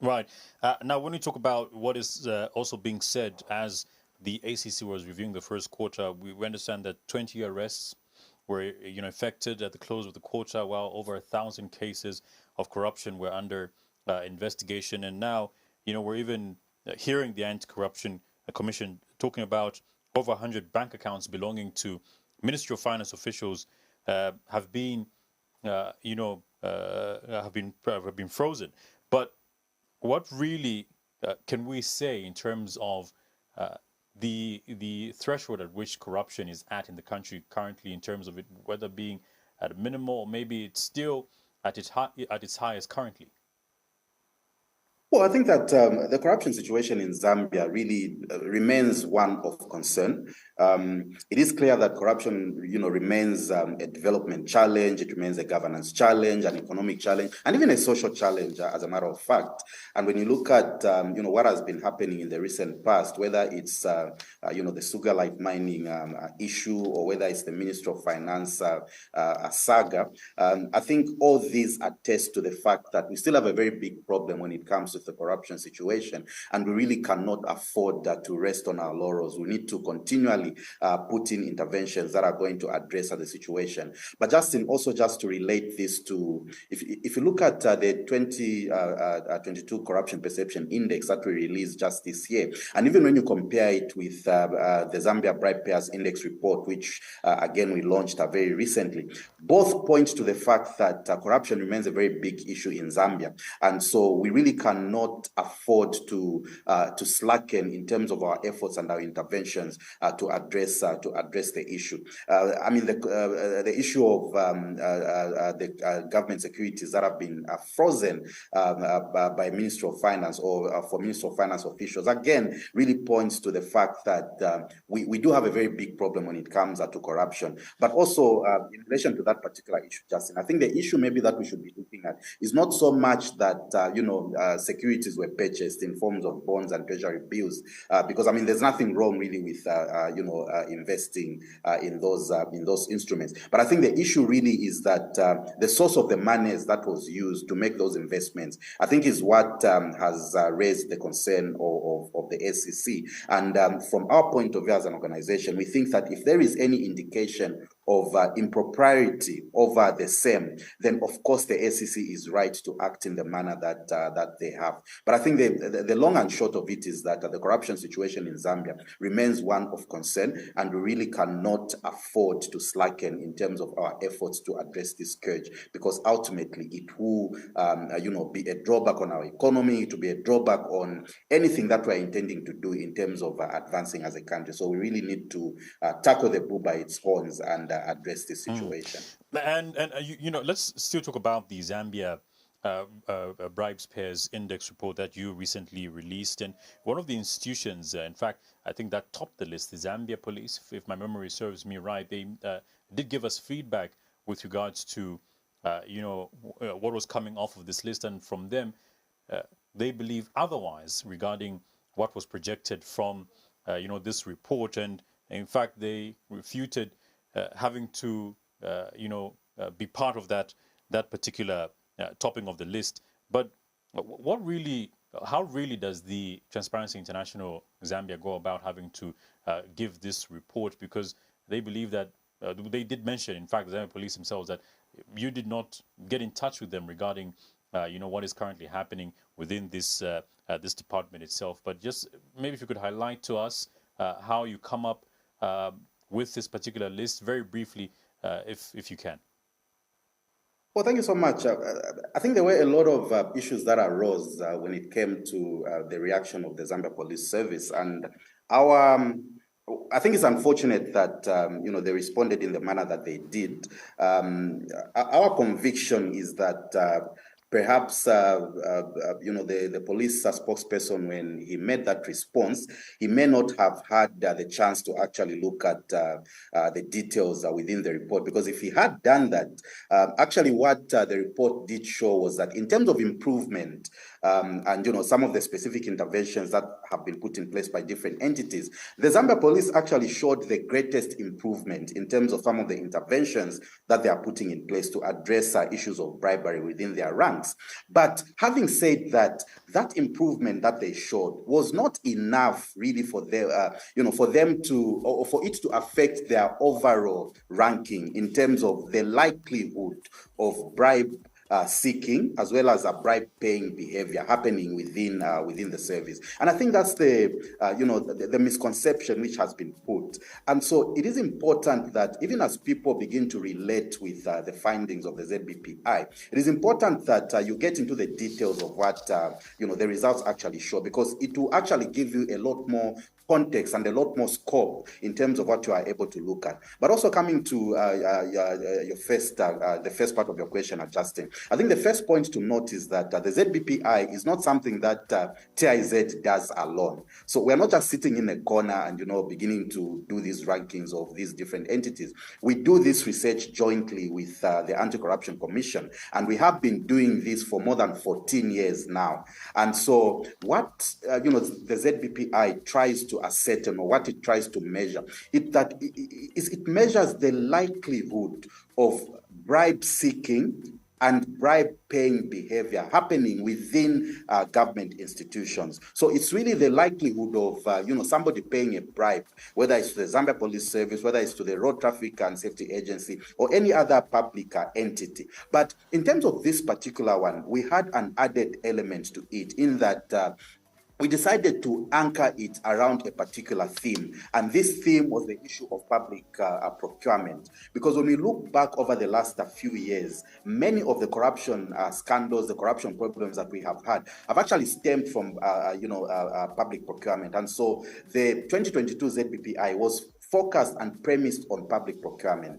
Right. Now, when we talk about what is also being said as the ACC was reviewing the first quarter, we understand that 20 arrests were, affected at the close of the quarter, while over 1,000 cases of corruption were under investigation. And now, we're even hearing the Anti-Corruption Commission talking about over 100 bank accounts belonging to Ministry of Finance officials have been, have been frozen. But what really can we say in terms of the threshold at which corruption is at in the country currently, in terms of it whether being at a minimal or maybe it's still at its highest currently? Well, I think that the corruption situation in Zambia really remains one of concern. It is clear that corruption, remains a development challenge. It remains a governance challenge, an economic challenge, and even a social challenge, as a matter of fact. And when you look at, what has been happening in the recent past, whether it's, the Sugar Light mining issue, or whether it's the Minister of Finance saga, I think all these attest to the fact that we still have a very big problem when it comes to the corruption situation, and we really cannot afford to rest on our laurels. We need to continually put in interventions that are going to address the situation. But Justin, also just to relate this to, if you look at the 2022 Corruption Perception Index that we released just this year, and even when you compare it with the Zambia Bribe Payers Index report, which again we launched very recently, both point to the fact that corruption remains a very big issue in Zambia, and so we really cannot afford to slacken in terms of our efforts and our interventions to address the issue. I mean, the issue of the government securities that have been frozen by Ministry of Finance or for Ministry of Finance officials, again, really points to the fact that we do have a very big problem when it comes to corruption. But also, in relation to that particular issue, Justin, I think the issue maybe that we should be looking at is not so much that, securities were purchased in forms of bonds and treasury bills, because I mean, there's nothing wrong really with investing in those instruments. But I think the issue really is that the source of the monies that was used to make those investments, I think, is what has raised the concern of the SEC. And from our point of view as an organization, we think that if there is any indication of impropriety over the same, then of course the SEC is right to act in the manner that they have. But I think the long and short of it is that the corruption situation in Zambia remains one of concern, and we really cannot afford to slacken in terms of our efforts to address this scourge, because ultimately it will be a drawback on our economy, to be a drawback on anything that we're intending to do in terms of advancing as a country. So we really need to tackle the bull by its horns and address this situation. And let's still talk about the Zambia Bribes Pairs Index report that you recently released. And one of the institutions, in fact, I think that topped the list, the Zambia Police, if my memory serves me right, they did give us feedback with regards to, what was coming off of this list. And from them, they believe otherwise regarding what was projected from, this report. And in fact, they refuted having to, be part of that particular topping of the list. But how really does the Transparency International Zambia go about having to give this report? Because they believe that they did mention, in fact, the Zambia police themselves, that you did not get in touch with them regarding what is currently happening within this this department itself. But just maybe if you could highlight to us how you come up with this particular list, very briefly, if you can. Well, thank you so much. I think there were a lot of issues that arose when it came to the reaction of the Zambia Police Service, and I think it's unfortunate that they responded in the manner that they did. Our conviction is that perhaps the police spokesperson, when he made that response, he may not have had the chance to actually look at the details within the report. Because if he had done that, actually what the report did show was that in terms of improvement and some of the specific interventions that have been put in place by different entities, the Zambia police actually showed the greatest improvement in terms of some of the interventions that they are putting in place to address issues of bribery within their ranks. But having said that, that improvement that they showed was not enough really for them to, or for it to affect their overall ranking in terms of the likelihood of bribe seeking as well as a bribe paying behavior happening within the service. And I think that's the misconception which has been put. And so it is important that even as people begin to relate with the findings of the ZBPI, it is important that you get into the details of what the results actually show, because it will actually give you a lot more context and a lot more scope in terms of what you are able to look at. But also coming to the first part of your question, Justin, I think the first point to note is that the ZBPI is not something that TIZ does alone. So we're not just sitting in a corner and beginning to do these rankings of these different entities. We do this research jointly with the Anti-Corruption Commission, and we have been doing this for more than 14 years now. And so what the ZBPI tries to ascertain, or what it tries to measure, it measures the likelihood of bribe seeking and bribe-paying behavior happening within government institutions. So it's really the likelihood of somebody paying a bribe, whether it's to the Zambia Police Service, whether it's to the Road Traffic and Safety Agency, or any other public entity. But in terms of this particular one, we had an added element to it in that we decided to anchor it around a particular theme. And this theme was the issue of public procurement. Because when we look back over the last few years, many of the corruption scandals, the corruption problems that we have had have actually stemmed from, public procurement. And so the 2022 ZBPI was focused and premised on public procurement.